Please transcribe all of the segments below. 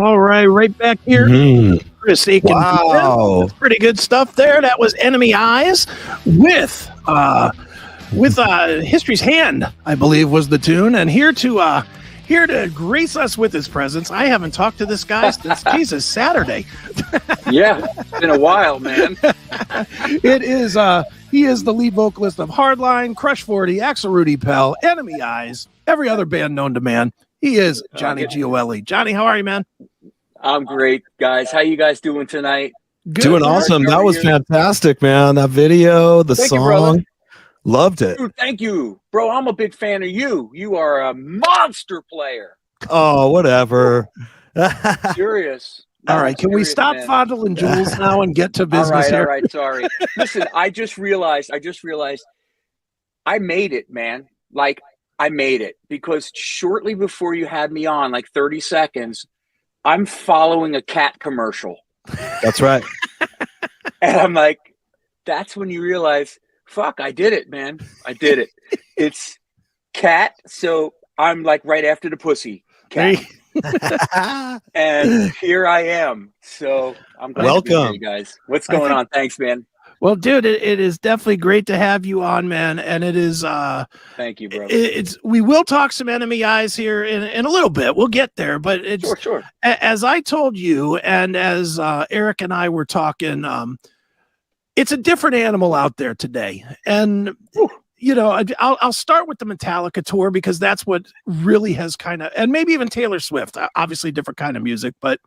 All right, right back here. Chris Akin Presents. Wow. That's pretty good stuff there. That was Enemy Eyes with History's Hand, I believe was the tune. And here to grace us with his presence, I haven't talked to this guy since Jesus Saturday. Yeah, it's been a while, man. He is the lead vocalist of Hardline, Crush 40, Axel Rudi Pell, Enemy Eyes, every other band known to man. He is Johnny Gioeli. Johnny, how are you, man? I'm great, guys. How you guys doing tonight? Good. Doing awesome. That was fantastic, man. That video, the song. Loved it. Dude, thank you. Bro, I'm a big fan of you. You are a monster player. Oh, whatever. Serious. All right, can we stop fondling jewels now and get to business here? All right, sorry. Listen, I just realized I made it, man. Like, I made it because shortly before you had me on, like 30 seconds, I'm following a cat commercial. That's right. And I'm like, that's when you realize, fuck, I did it, man. I did it. It's cat. So I'm like right after the pussy cat. And here I am. So I'm glad to be here, you guys. What's going on? Thanks, man. Well, dude, it is definitely great to have you on, man. And it is thank you, bro. We will talk some Enemy Eyes here in a little bit. We'll get there, but it's sure. As I told you, and as Erik and I were talking, it's a different animal out there today. And you know, I'll start with the Metallica tour because that's what really has kind of, and maybe even Taylor Swift, obviously different kind of music, but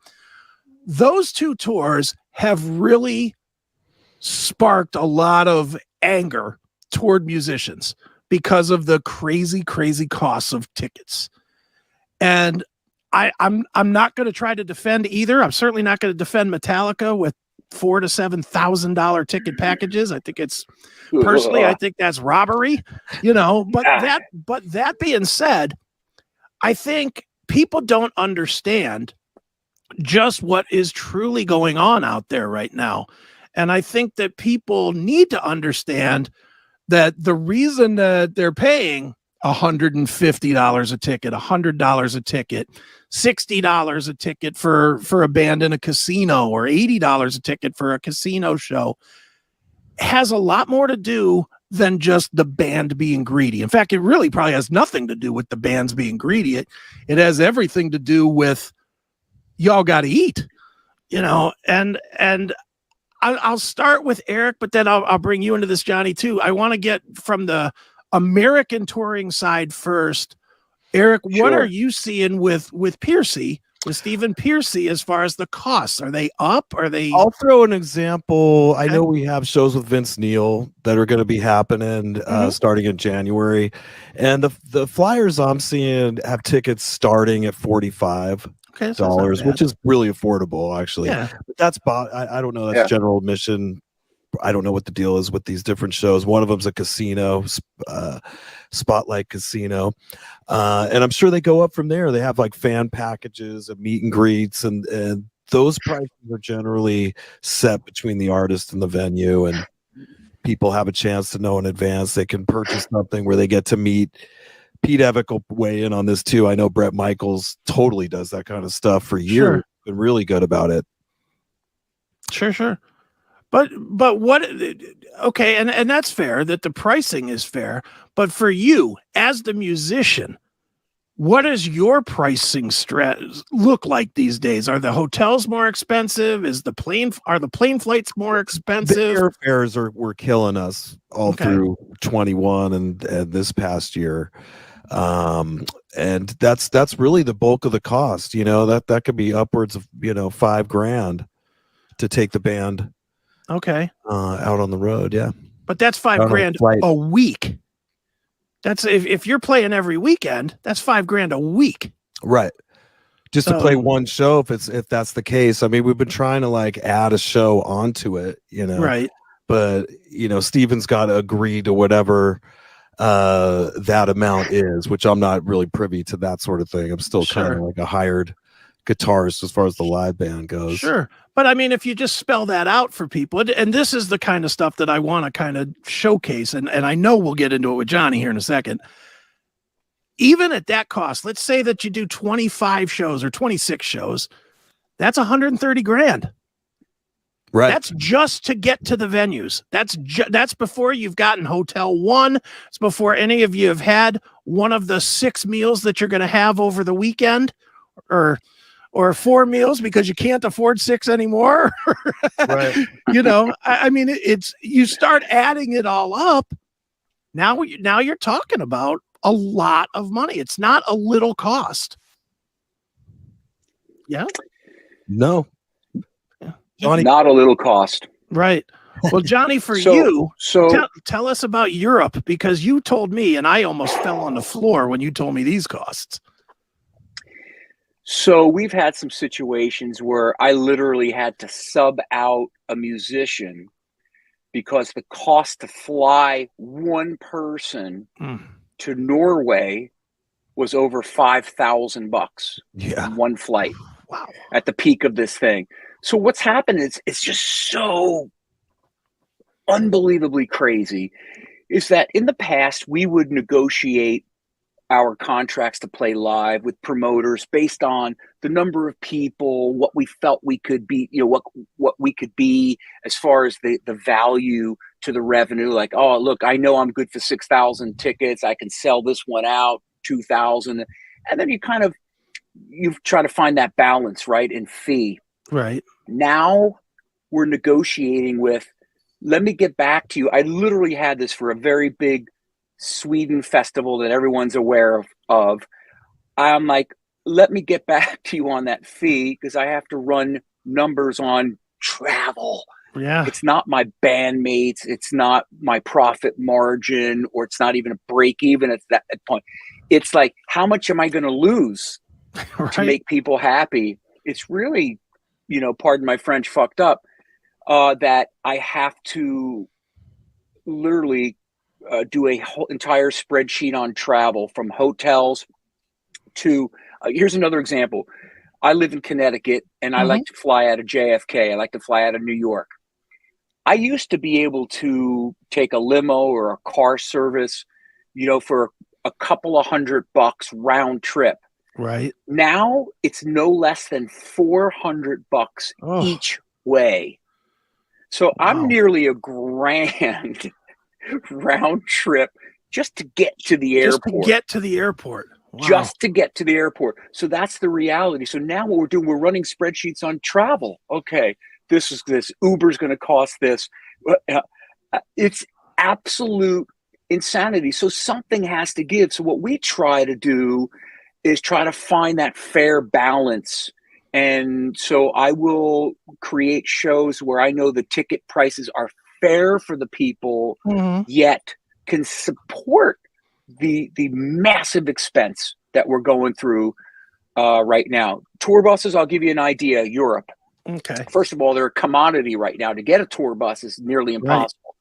those two tours have really sparked a lot of anger toward musicians because of the crazy costs of tickets. And I'm not going to try to defend either. I'm certainly not going to defend Metallica with $4,000 to $7,000 ticket packages. I think it's personally, I think that's robbery, you know, but that being said, I think people don't understand just what is truly going on out there right now. And I think that people need to understand that the reason that they're paying $150 a ticket, $100 a ticket, $60 a ticket for a band in a casino, or $80 a ticket for a casino show has a lot more to do than just the band being greedy. In fact, it really probably has nothing to do with the bands being greedy. It has everything to do with y'all got to eat, you know, and I'll start with Erik, but then I'll bring you into this, Johnny, too. I want to get from the American touring side first. Erik, what are you seeing with Piercy, with Stephen Piercy, as far as the costs? Are they up? Are they? I'll throw an example. I know we have shows with Vince Neil that are going to be happening starting in January, and the flyers I'm seeing have tickets starting at $45. Dollars, which is really affordable, actually. Yeah. But that's I don't know. That's general admission. I don't know what the deal is with these different shows. One of them's a casino, Spotlight Casino, and I'm sure they go up from there. They have like fan packages and meet and greets, and those prices are generally set between the artist and the venue, and people have a chance to know in advance. They can purchase something where they get to meet. Pete Evick will weigh in on this too. I know Bret Michaels totally does that kind of stuff for years. Been really good about it. Sure. But what? Okay, and that's fair. That the pricing is fair. But for you as the musician, what does your pricing look like these days? Are the hotels more expensive? Are the plane flights more expensive? The airfares were killing us all through 21 and this past year. And that's really the bulk of the cost, you know, that could be upwards of, you know, $5,000 to take the band out on the road. Yeah, but that's $5,000 a week. That's if you're playing every weekend, that's $5,000 a week, right? Just to play one show, if that's the case. I mean, we've been trying to like add a show onto it, you know, right? But you know, Steven's got to agree to whatever that amount is, which I'm not really privy to that sort of thing. I'm still kind of like a hired guitarist as far as the live band goes. Sure. But I mean, if you just spell that out for people, and this is the kind of stuff that I want to kind of showcase, and I know we'll get into it with Johnny here in a second. Even at that cost, let's say that you do 25 shows or 26 shows, That's 130 grand. Right. That's just to get to the venues. That's before you've gotten Hotel 1. It's before any of you have had one of the 6 meals that you're going to have over the weekend, or 4 meals because you can't afford 6 anymore. Right. You know, I mean, it's you start adding it all up. Now you're talking about a lot of money. It's not a little cost. Yeah. No. Johnny, Not a little cost. Right. Well, Johnny, for you, tell us about Europe, because you told me, and I almost fell on the floor when you told me these costs. So we've had some situations where I literally had to sub out a musician because the cost to fly one person to Norway was over $5,000 in one flight. Wow. At the peak of this thing. So what's happened is it's just so unbelievably crazy, is that in the past we would negotiate our contracts to play live with promoters based on the number of people, what we felt we could be, you know, what we could be as far as the value to the revenue. Like, oh, look, I know I'm good for 6,000 tickets. I can sell this one out 2,000. And then you try to find that balance, right, in fee. Right. Now we're negotiating with, let me get back to you. I literally had this for a very big Sweden festival that everyone's aware of. I'm like, let me get back to you on that fee because I have to run numbers on travel. Yeah. It's not my bandmates. It's not my profit margin, or it's not even a break even at that point. It's like, how much am I going to lose to make people happy? It's really, you know, pardon my French, fucked up, that I have to literally do a whole entire spreadsheet on travel, from hotels to, here's another example. I live in Connecticut and I like to fly out of JFK. I like to fly out of New York. I used to be able to take a limo or a car service, you know, for a couple of $100 round trip. Right. Now it's no less than $400 each way. So I'm nearly $1,000 round trip just to get to the airport. Just to get to the airport. Wow. Just to get to the airport. So that's the reality. So now what we're doing, we're running spreadsheets on travel. Okay, this is this. Uber's going to cost this. It's absolute insanity. So something has to give. So what we try to do is try to find that fair balance. And so I will create shows where I know the ticket prices are fair for the people, yet can support the massive expense that we're going through right now. Tour buses, I'll give you an idea. Europe. Okay. First of all, they're a commodity right now. To get a tour bus is nearly impossible. Right.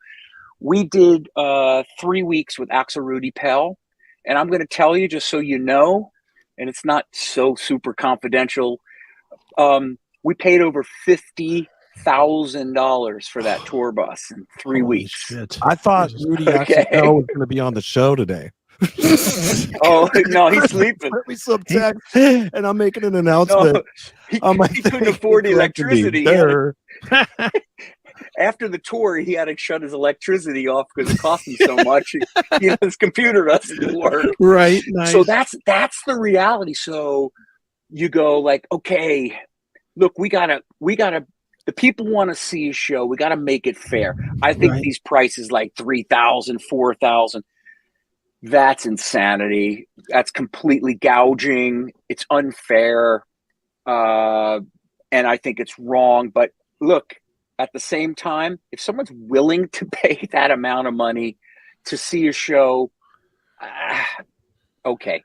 We did 3 weeks with Axel Rudi Pell, and I'm going to tell you, just so you know, and it's not so super confidential, we paid over $50,000 for that tour bus in 3 weeks. Shit. I thought Rudy actually was going to be on the show today. Oh no, he's sleeping. Me some text, and I'm making an announcement. No, he couldn't afford electricity. After the tour, he had to shut his electricity off because it cost him so much. His computer doesn't work. Right. Nice. So that's the reality. So you go like, okay, look, we gotta. The people want to see a show. We got to make it fair. I think these prices like $3,000, $4,000. That's insanity. That's completely gouging. It's unfair. And I think it's wrong. But look, at the same time, if someone's willing to pay that amount of money to see a show, okay,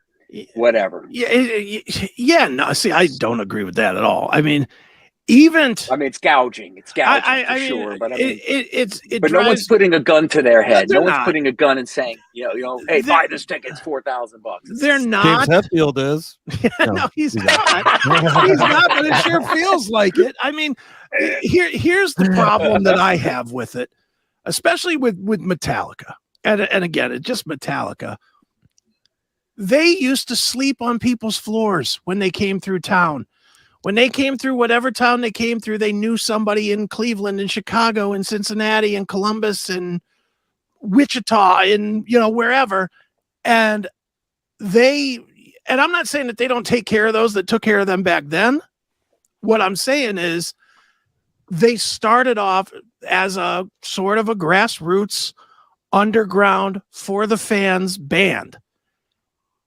whatever. Yeah. No, see, I don't agree with that at all. I mean, it's gouging. It's gouging for sure. But but no one's putting a gun to their head. No one's putting a gun and saying, hey, buy this ticket. It's $4,000. They're not. James Hetfield is. No, he's not. He's not. But it sure feels like it. I mean, here's the problem that I have with it, especially with Metallica, and again, it's just Metallica. They used to sleep on people's floors when they came through town. When they came through whatever town they came through, they knew somebody in Cleveland and Chicago and Cincinnati and Columbus and Wichita and, wherever. And I'm not saying that they don't take care of those that took care of them back then. What I'm saying is they started off as a sort of a grassroots underground for the fans band.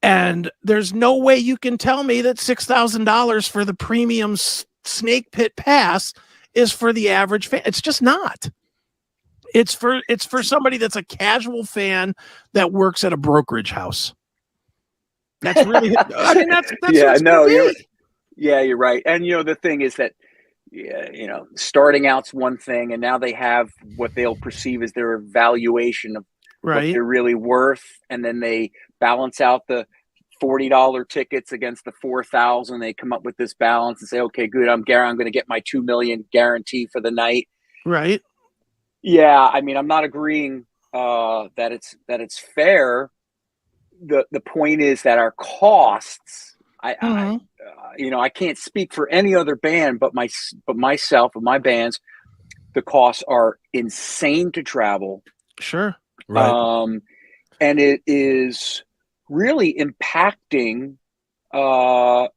And there's no way you can tell me that $6,000 for the premium snake pit pass is for the average fan. It's just not. It's for somebody that's a casual fan that works at a brokerage house. That's really, I mean, that's yeah, no, you're right. And, the thing is that, starting out's one thing, and now they have what they'll perceive as their valuation of what they're really worth. And then they balance out the $40 tickets against the 4,000. They come up with this balance and say, okay, good. I'm going to get my $2 million guarantee for the night. Right. Yeah. I mean, I'm not agreeing that it's fair. The point is that our costs, I can't speak for any other band, but myself and my bands, the costs are insane to travel. Sure. Right. And it is really impacting, how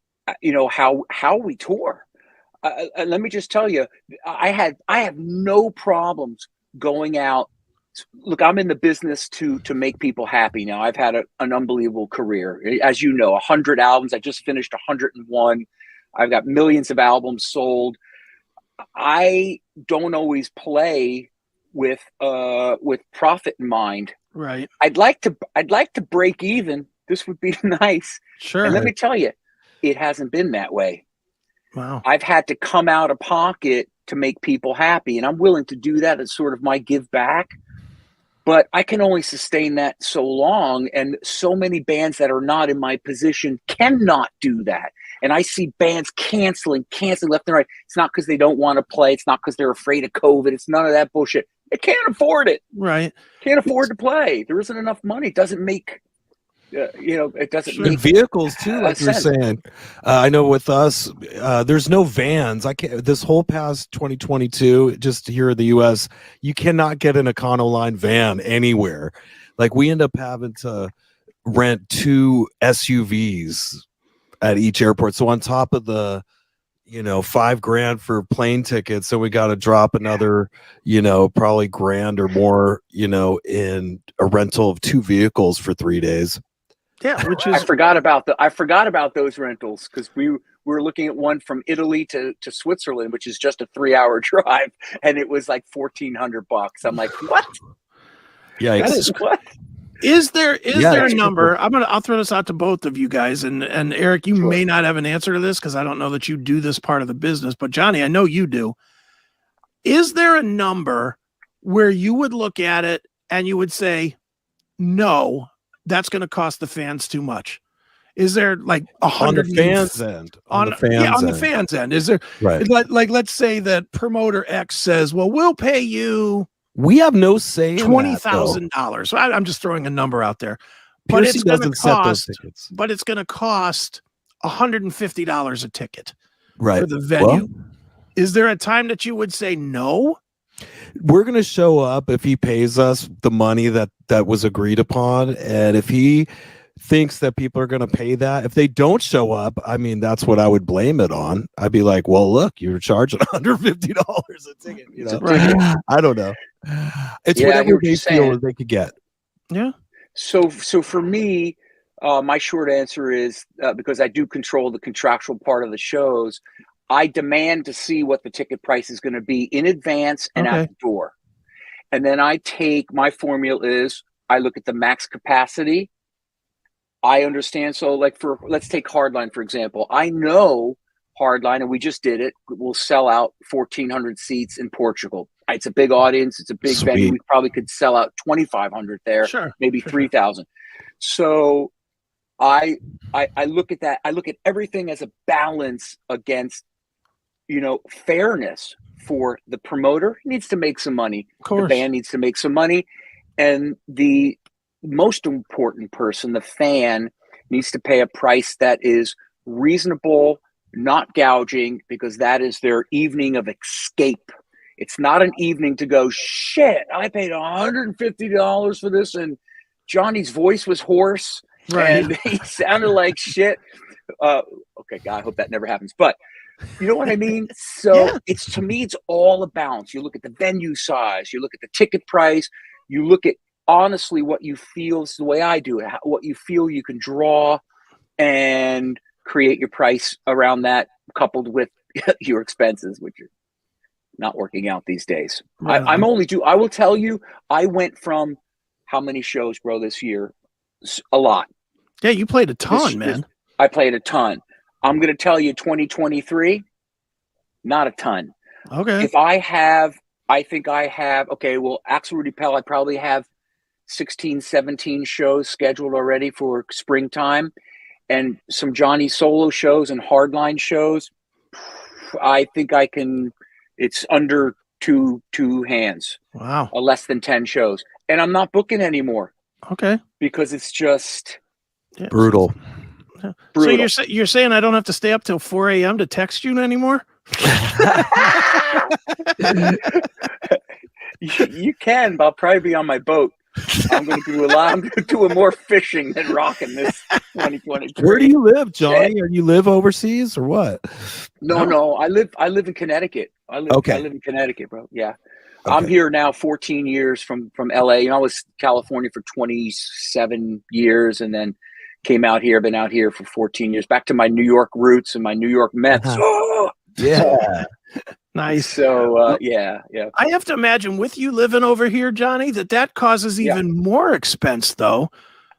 we tour. Let me just tell you, I have no problems going out. Look, I'm in the business to make people happy. Now, I've had an unbelievable career. As you know, 100 albums. I just finished 101. I've got millions of albums sold. I don't always play with profit in mind. Right. I'd like to break even. This would be nice. Sure. And let me tell you, it hasn't been that way. Wow. I've had to come out of pocket to make people happy, and I'm willing to do that as sort of my give back. But I can only sustain that so long, and so many bands that are not in my position cannot do that. And I see bands canceling left and right. It's not because they don't want to play. It's not because they're afraid of COVID. It's none of that bullshit. They can't afford it. Right. Can't afford to play. There isn't enough money. It doesn't make, it doesn't make vehicles too, like you're saying. I know with us, there's no vans. This whole past 2022, just here in the US, you cannot get an Econoline van anywhere. Like we end up having to rent 2 SUVs at each airport. So on top of the, $5,000 for plane tickets, so we got to drop another, probably $1,000 or more, in a rental of 2 vehicles for 3 days. Yeah, which is I forgot about those rentals, because we were looking at one from Italy to Switzerland, which is just a 3-hour drive, and it was like $1,400. I'm like, what? Yeah, that is what? Is there a number? I'll throw this out to both of you guys, and Eric, you may not have an answer to this because I don't know that you do this part of the business, but Johnny, I know you do. Is there a number where you would look at it and you would say, no, that's going to cost the fans too much? Is there like 100 on the fans end? On the fans end. Is there like let's say that promoter X says, well, we'll pay you. We have no say in $20,000. So I'm just throwing a number out there, but Piercy doesn't set those tickets. But it's going to cost $150 a ticket for the venue. Well, is there a time that you would say no? We're going to show up if he pays us the money that was agreed upon, and if he thinks that people are going to pay that. If they don't show up, I mean, that's what I would blame it on. I'd be like, well, look, you're charging $150 a ticket. I don't know. It's whatever they feel they could get. Yeah. So for me, my short answer is because I do control the contractual part of the shows, I demand to see what the ticket price is going to be in advance and at the door. And then my formula is I look at the max capacity. I understand. So let's take Hardline, for example. I know Hardline, and we just did it, will sell out 1,400 seats in Portugal. It's a big audience. It's a big venue. We probably could sell out 2,500 there, maybe 3,000. So I look at that. I look at everything as a balance against, fairness for the promoter. He needs to make some money. Of course. The band needs to make some money. And the most important person, the fan, needs to pay a price that is reasonable not gouging, because that is their evening of escape. It's not an evening to go, shit, I paid $150 for this, and Johnny's voice was hoarse, and he sounded like shit. Okay, God, I hope that never happens. But you know what I mean? So it's, to me, it's all a balance. You look at the venue size, you look at the ticket price, you look at, honestly, what you feel is the way I do it, what you feel you can draw, and create your price around that, coupled with your expenses, which are not working out these days. Right. I will tell you, I went from how many shows, bro, this year? A lot. Yeah, you played a ton, man. I played a ton. I'm going to tell you 2023, not a ton. Okay. I think I have, okay, well, Axel Rudi Pell, I probably have 16, 17 shows scheduled already for springtime, and some Johnny solo shows and Hardline shows. I think I can, it's under two hands. Wow. Less than 10 shows. And I'm not booking anymore. Okay. Because it's just brutal. Brutal. So you're saying I don't have to stay up till 4 a.m. to text you anymore? You can, but I'll probably be on my boat. I'm going to be doing more fishing than rocking this 2023. Where do you live, Johnny? Or you live overseas or what? No. I live in Connecticut. I live in Connecticut, bro. Yeah. Okay. I'm here now 14 years from LA. You know, I was California for 27 years and then came out here, been out here for 14 years, back to my New York roots and my New York Mets. Oh! Yeah. Nice. So, yeah. I have to imagine with you living over here, Johnny, that causes even more expense, though,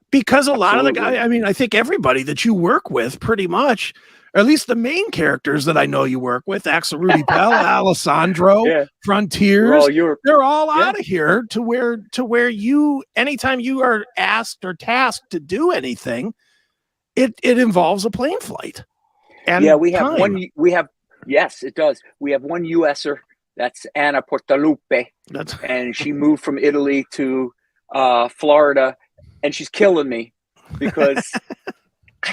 because a lot of the guys, I mean, I think everybody that you work with pretty much, or at least the main characters that I know you work with, Axel Rudi Pell, Alessandro, Frontiers, they're all out of here to where you, anytime you are asked or tasked to do anything, it involves a plane flight. And yes, it does. We have one USer, that's Anna Portalupe, and she moved from Italy to Florida, and she's killing me because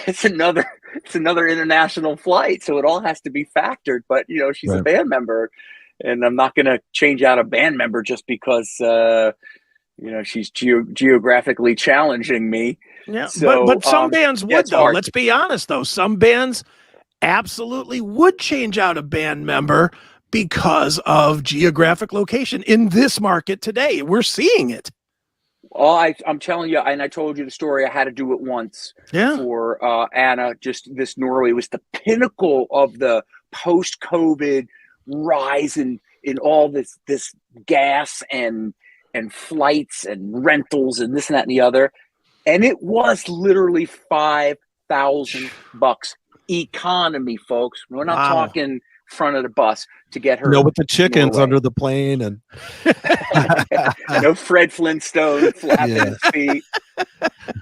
it's another international flight, so it all has to be factored. But you know, she's a band member, and I'm not going to change out a band member just because you know, she's geographically challenging me. Yeah, so, but some bands would though. Hard. Let's be honest though, some bands absolutely would change out a band member because of geographic location in this market today. We're seeing it. Oh, I'm telling you, and I told you the story. I had to do it once for Anna. Just this Norway was the pinnacle of the post-COVID rise in all this gas and flights and rentals and this and that and the other. And it was literally $5,000 economy, folks. We're not talking front of the bus to get her. No, with the chickens under the plane and no Fred Flintstone flapping his feet.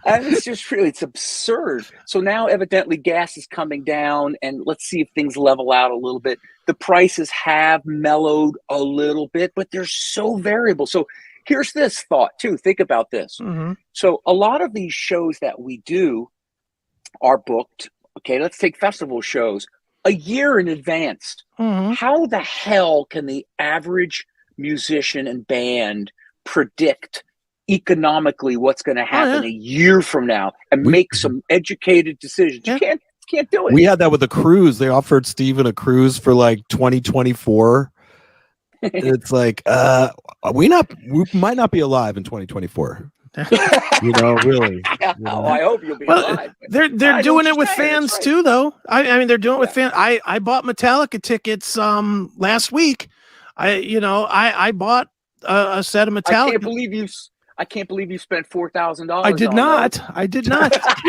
And it's just really, it's absurd. So now evidently gas is coming down, and let's see if things level out a little bit. The prices have mellowed a little bit, but they're so variable. So here's this thought too. Think about this. Mm-hmm. So a lot of these shows that we do are booked. Okay, let's take festival shows a year in advance. Mm-hmm. How the hell can the average musician and band predict economically what's going to happen a year from now and make some educated decisions? You can't do it. We had that with a cruise. They offered Steven a cruise for like 2024. It's like we might not be alive in 2024 . You know, really. Yeah, you know? I hope you'll be alive. They're doing it with fans too, though. I mean, they're doing it with fans. I bought Metallica tickets last week. I bought a set of Metallica. I can't believe you spent $4,000. I did not.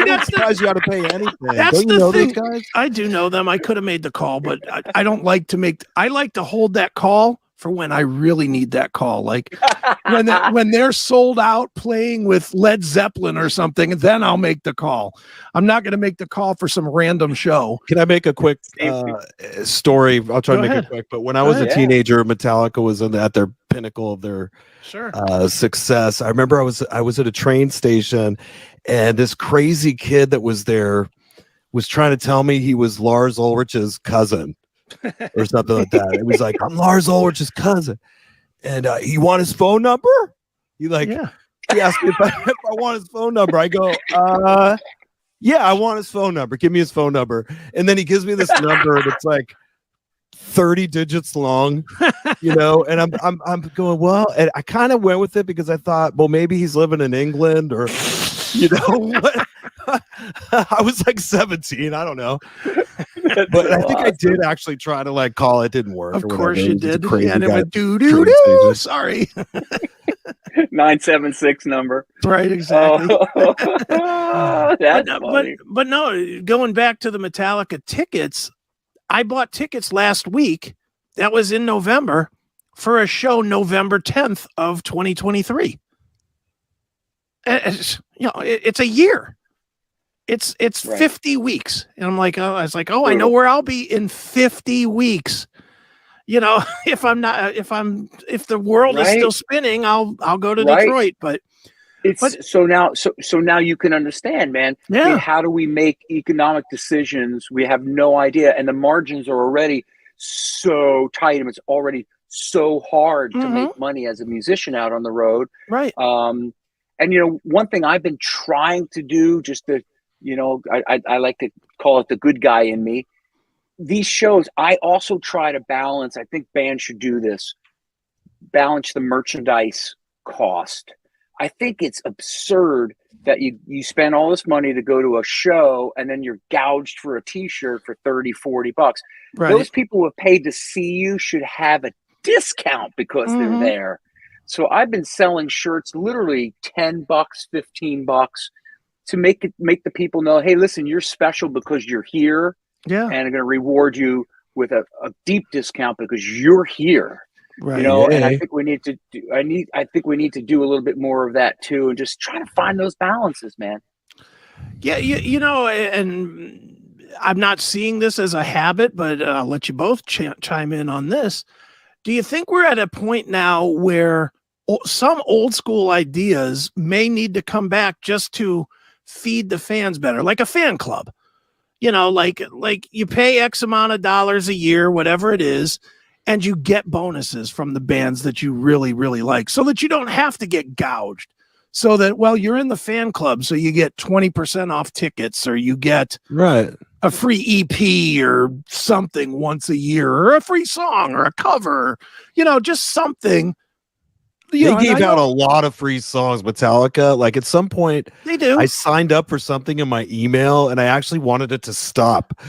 That's surprised you got to pay anything. That's Don't you know those guys? I do know them. I could have made the call, but I don't like to make. I like to hold that call for when I really need that call, like when they're sold out playing with Led Zeppelin or something, then I'll make the call. I'm not going to make the call for some random show. Can I make a quick story? I'll try to make it quick. But when I was a teenager, Metallica was at their pinnacle of their success. I remember I was at a train station, and this crazy kid that was there was trying to tell me he was Lars Ulrich's cousin or something like that. It was like, I'm Lars Ulrich's cousin. And he want his phone number? He asked me if I want his phone number. I go, yeah, I want his phone number. Give me his phone number. And then he gives me this number and it's like 30 digits long, you know, and I'm going, well, and I kind of went with it because I thought, well, maybe he's living in England or, you know, I was like 17. I don't know. But I think I did actually try to like call it. Didn't work. Of course you did. And it went doo. Sorry. 976 number. Right, exactly. That's funny. But no, going back to the Metallica tickets, I bought tickets last week. That was in November for a show November 10th of 2023. It's, you know, it's a year. It's right. 50 weeks. And I'm like, I was like, I know where I'll be in 50 weeks. You know, if the world is still spinning, I'll go to Detroit. But so now you can understand, man. Yeah. I mean, how do we make economic decisions? We have no idea. And the margins are already so tight, and it's already so hard to make money as a musician out on the road. Right. And you know, one thing I've been trying to do, just to, you know, I like to call it the good guy in me. These shows, I also try to balance. I think bands should do this. Balance the merchandise cost. I think it's absurd that you spend all this money to go to a show and then you're gouged for a t-shirt for $30-$40. Right. Those people who have paid to see you should have a discount because they're there. So I've been selling shirts literally $10, $15 to make the people know, hey, listen, you're special because you're here. Yeah. And I'm going to reward you with a deep discount because you're here. Right. You know, and I think we need to do a little bit more of that too, and just try to find those balances, man. Yeah, you know, and I'm not seeing this as a habit, but I'll let you both chime in on this. Do you think we're at a point now where some old school ideas may need to come back just to feed the fans better, like a fan club? You know, like you pay X amount of dollars a year, whatever it is, and you get bonuses from the bands that you really, really like, so that you don't have to get gouged. So that, well, you're in the fan club, so you get 20% off tickets, or you get a free EP or something once a year, or a free song or a cover, you know, just something. They gave out a lot of free songs, Metallica. Like at some point, they do. I signed up for something in my email, and I actually wanted it to stop.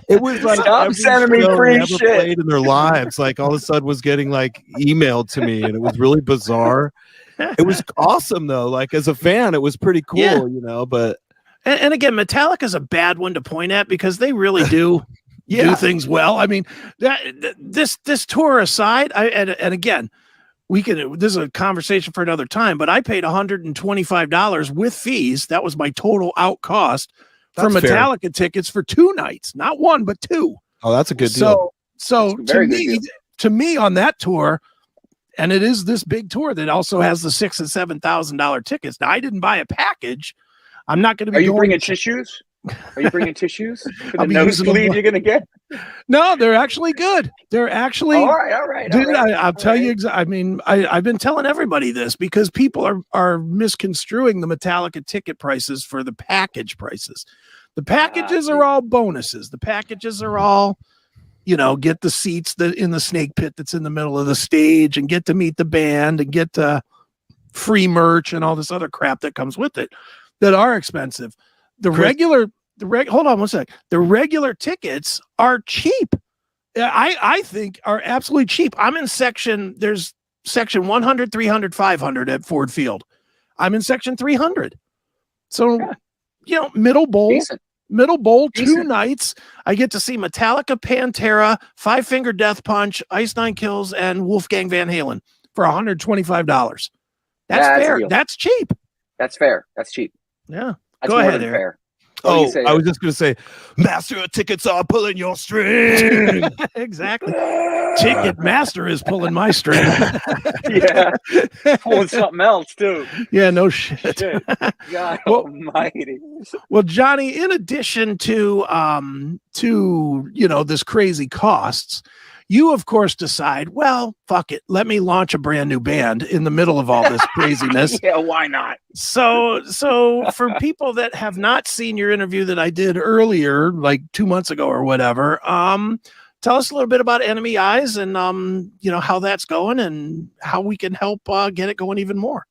It was like stop sending me free never shit. Played in their lives, like all of a sudden was getting like emailed to me, and it was really bizarre. It was awesome though. Like as a fan, it was pretty cool, you know. But and again, Metallica's a bad one to point at because they really do. Do things well. I mean, this tour aside, and again, this is a conversation for another time, but I paid $125 with fees. That was my total out cost for Metallica tickets for 2 nights, not one, but 2. Oh, that's a good deal. So to me on that tour, and it is this big tour that also has the $6,000 and $7,000 tickets. Now, I didn't buy a package. I'm not going to be. Are you bringing tissues? Are you bringing tissues for the nosebleed you're going to get? No, they're actually good. They're actually all right. Dude, I'll tell you. I mean, I've been telling everybody this because people are misconstruing the Metallica ticket prices for the package prices. The packages are all bonuses. The packages are all, you know, get the seats in the snake pit that's in the middle of the stage, and get to meet the band, and get free merch and all this other crap that comes with it that are expensive. Hold on one sec. The regular tickets are cheap. I think are absolutely cheap. I'm in there's section 100, 300, 500 at Ford Field. I'm in section 300. So, you know, middle bowl, decent. 2 nights. I get to see Metallica, Pantera, Five Finger Death Punch, Ice Nine Kills, and Wolfgang Van Halen for $125. That's fair. That's cheap. That's fair. That's cheap. Yeah. That's Go ahead, Eric. Oh, I was just going to say, Master Tickets are pulling your string. Exactly. Ticket Master is pulling my string. Yeah. Pulling something else, too. Yeah, no shit. God almighty. Well, Johnny, in addition to this crazy costs, you, of course, decide, well, fuck it. Let me launch a brand new band in the middle of all this craziness. Yeah, why not? So for people that have not seen your interview that I did earlier, like 2 months ago or whatever, tell us a little bit about Enemy Eyes and, how that's going and how we can help get it going even more.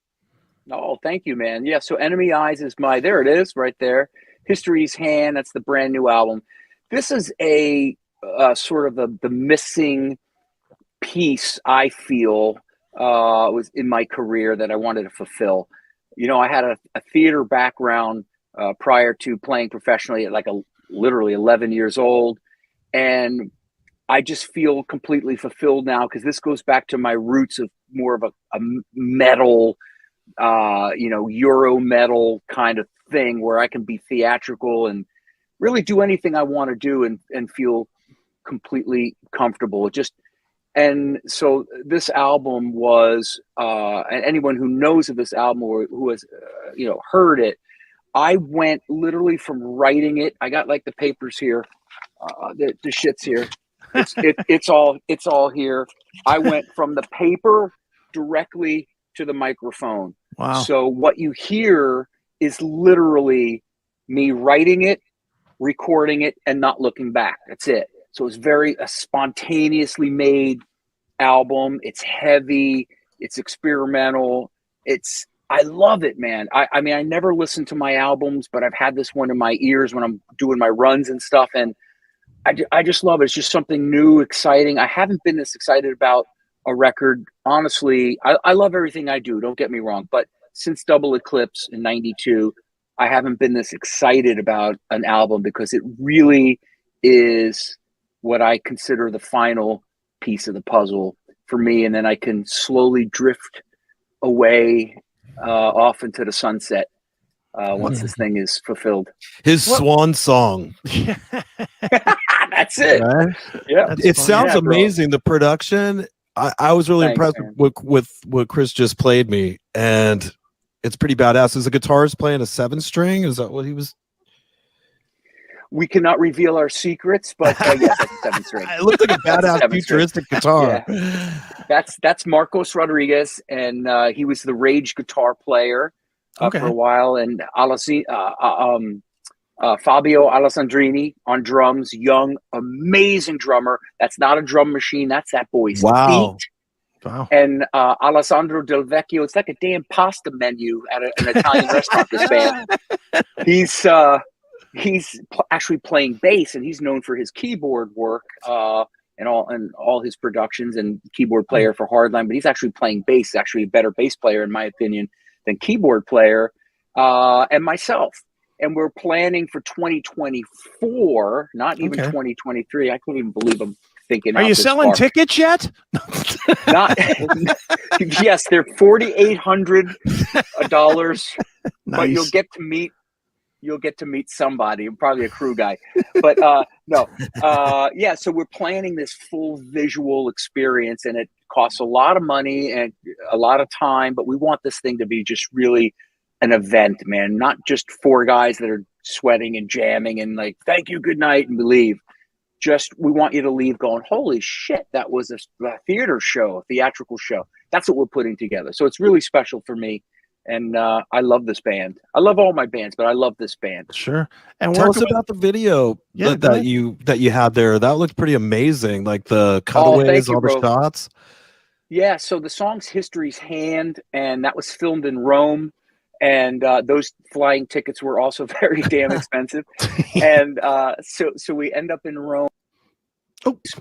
Oh, thank you, man. Yeah, so Enemy Eyes is there it is right there. History's Hand, that's the brand new album. This is a sort of the missing piece I feel was in my career that I wanted to fulfill. I had a theater background prior to playing professionally at literally 11 years old. And I just feel completely fulfilled now because this goes back to my roots of more of a metal, Euro metal kind of thing where I can be theatrical and really do anything I want to do and feel completely comfortable. And so this album was, and anyone who knows of this album or who has, heard it, I went literally from writing it. I got the papers here, the shit's here. It's all here. I went from the paper directly to the microphone. Wow. So what you hear is literally me writing it, recording it, and not looking back. That's it. So it's very a spontaneously made album. It's heavy. It's experimental. I love it, man. I mean, I never listen to my albums, but I've had this one in my ears when I'm doing my runs and stuff. And I just love it. It's just something new, exciting. I haven't been this excited about a record. Honestly, I love everything I do. Don't get me wrong. But since Double Eclipse in '92, I haven't been this excited about an album because it really is what I consider the final piece of the puzzle for me. And then I can slowly drift away off into the sunset once this thing is fulfilled. His swan song. That's it. Right? Yeah. It sounds amazing. The production, I was really impressed with what Chris just played me. And it's pretty badass. Is the guitarist playing a 7-string? Is that what he was? We cannot reveal our secrets, but yes, that's a 7-string. It looked like a badass futuristic guitar. Yeah. That's Marcos Rodriguez, and he was the Rage guitar player for a while, and Fabio Alessandrini on drums, young, amazing drummer. That's not a drum machine. That's that boy's feet. Wow. And Alessandro Del Vecchio, it's like a damn pasta menu at an Italian restaurant, this band. He's actually playing bass, and he's known for his keyboard work and all his productions, and keyboard player for Hardline. But he's actually playing bass. Actually, a better bass player, in my opinion, than keyboard player. And myself. And we're planning for 2024, not even 2023. I can't even believe I'm thinking. Are you selling tickets yet? Not. Yes, they're $4,800, but you'll get to meet somebody, probably a crew guy. But no, yeah. So we're planning this full visual experience, and it costs a lot of money and a lot of time. But we want this thing to be just really an event, man. Not just 4 guys that are sweating and jamming and like, thank you, good night, and we leave. Just we want you to leave going, holy shit, that was a theater show, a theatrical show. That's what we're putting together. So it's really special for me. And I love this band. I love all my bands, but I love this band. Sure. And tell us about the video that you had there. That looked pretty amazing. Like the cutaways, all the shots. Yeah. So the song's History's Hand, and that was filmed in Rome. And those flying tickets were also very damn expensive. And so we end up in Rome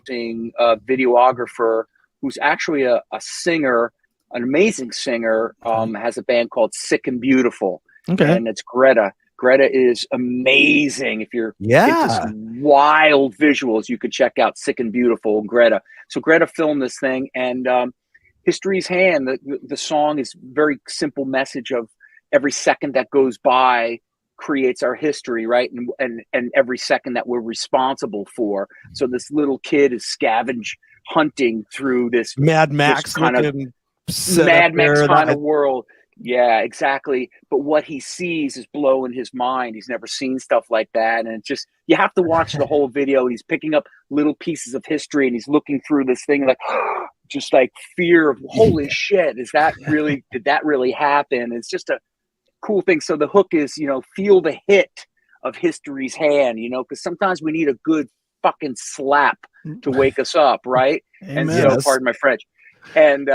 seeing a videographer who's actually a singer, an amazing singer, has a band called Sick and Beautiful. Okay. And it's Greta. Greta is amazing. If you're into some wild visuals, you could check out Sick and Beautiful, Greta. So Greta filmed this thing, and History's Hand, the song is very simple message of every second that goes by creates our history, right? And every second that we're responsible for. So this little kid is scavenge hunting through this Mad Max kind of world. Yeah, exactly. But what he sees is blowing his mind. He's never seen stuff like that. And it's just, you have to watch the whole video. He's picking up little pieces of history and he's looking through this thing like, just like fear of, holy shit, did that really happen? It's just a cool thing. So the hook is, feel the hit of history's hand, because sometimes we need a good fucking slap to wake us up, right? Amen. And pardon my French. And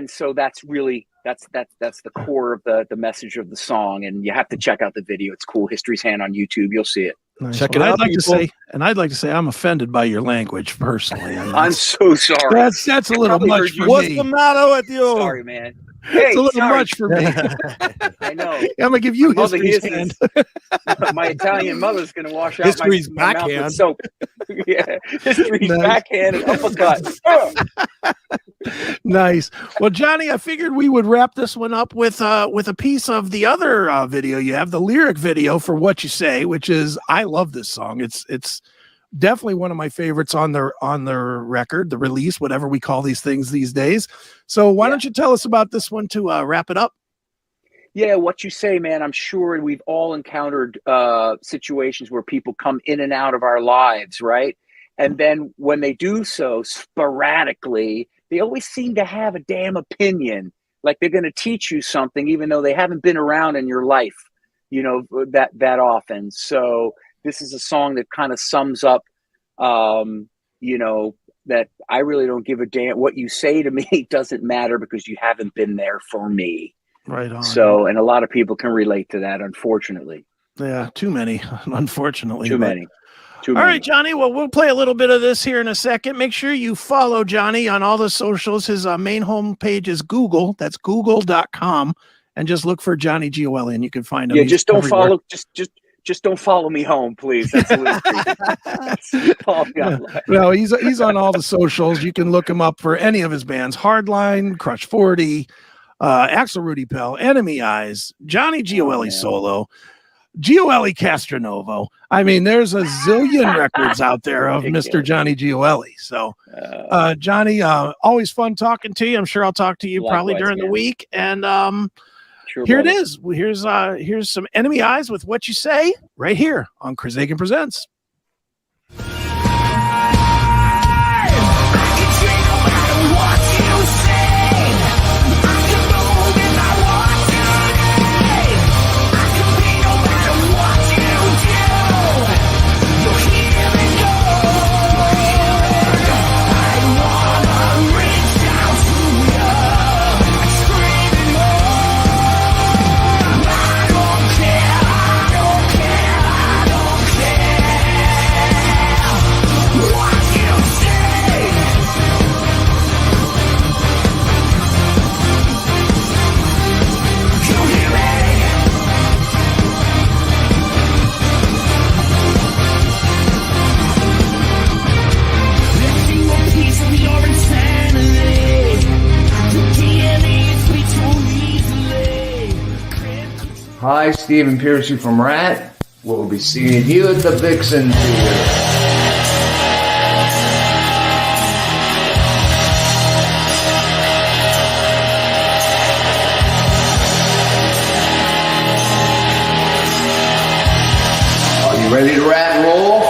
so that's really that's the core of the message of the song, and you have to check out the video. It's cool. History's Hand on YouTube. You'll see it. Nice. Check it out. I'd like to say I'm offended by your language personally. I'm so sorry. That's a little much for me. What's the matter with you? Sorry, man. Hey, it's a little much for me. I know. I'm gonna give you History's Hand. My Italian mother's gonna wash out History's my mouth backhand. with soap. Yeah, History's backhand and uppercut. Nice. Well, Johnny, I figured we would wrap this one up with a piece of the other video you have, the lyric video for What You Say, which is, I love this song. It's definitely one of my favorites on the record, the release, whatever we call these things these days. So why don't you tell us about this one to wrap it up? Yeah, What You Say, man. I'm sure we've all encountered situations where people come in and out of our lives, right? And then when they do so sporadically, they always seem to have a damn opinion, like they're going to teach you something, even though they haven't been around in your life, that often. So this is a song that kind of sums up, that I really don't give a damn. What you say to me doesn't matter because you haven't been there for me. Right on. So, and a lot of people can relate to that, unfortunately. Yeah, too many, unfortunately. Too many. All right, Johnny. Well, we'll play a little bit of this here in a second. Make sure you follow Johnny on all the socials. His main homepage is Google. That's google.com. And just look for Johnny Gioeli and you can find him. Yeah, just don't follow. Just don't follow me home, please. That's a little No, he's on all the socials. You can look him up for any of his bands: Hardline, Crush 40, Axel Rudi Pell, Enemy Eyes, Johnny Gioeli solo, Gioeli Castronovo. I mean, there's a zillion records out there of Mr. Johnny Gioeli. So, Johnny, always fun talking to you. I'm sure I'll talk to you probably during the week. And Sure, here it is. Here's some Enemy Eyes with What You Say right here on Chris Akin Presents. Hi, Stephen Piercy from Rat. We'll be seeing you at the Vixen Theater. Are you ready to rat and roll?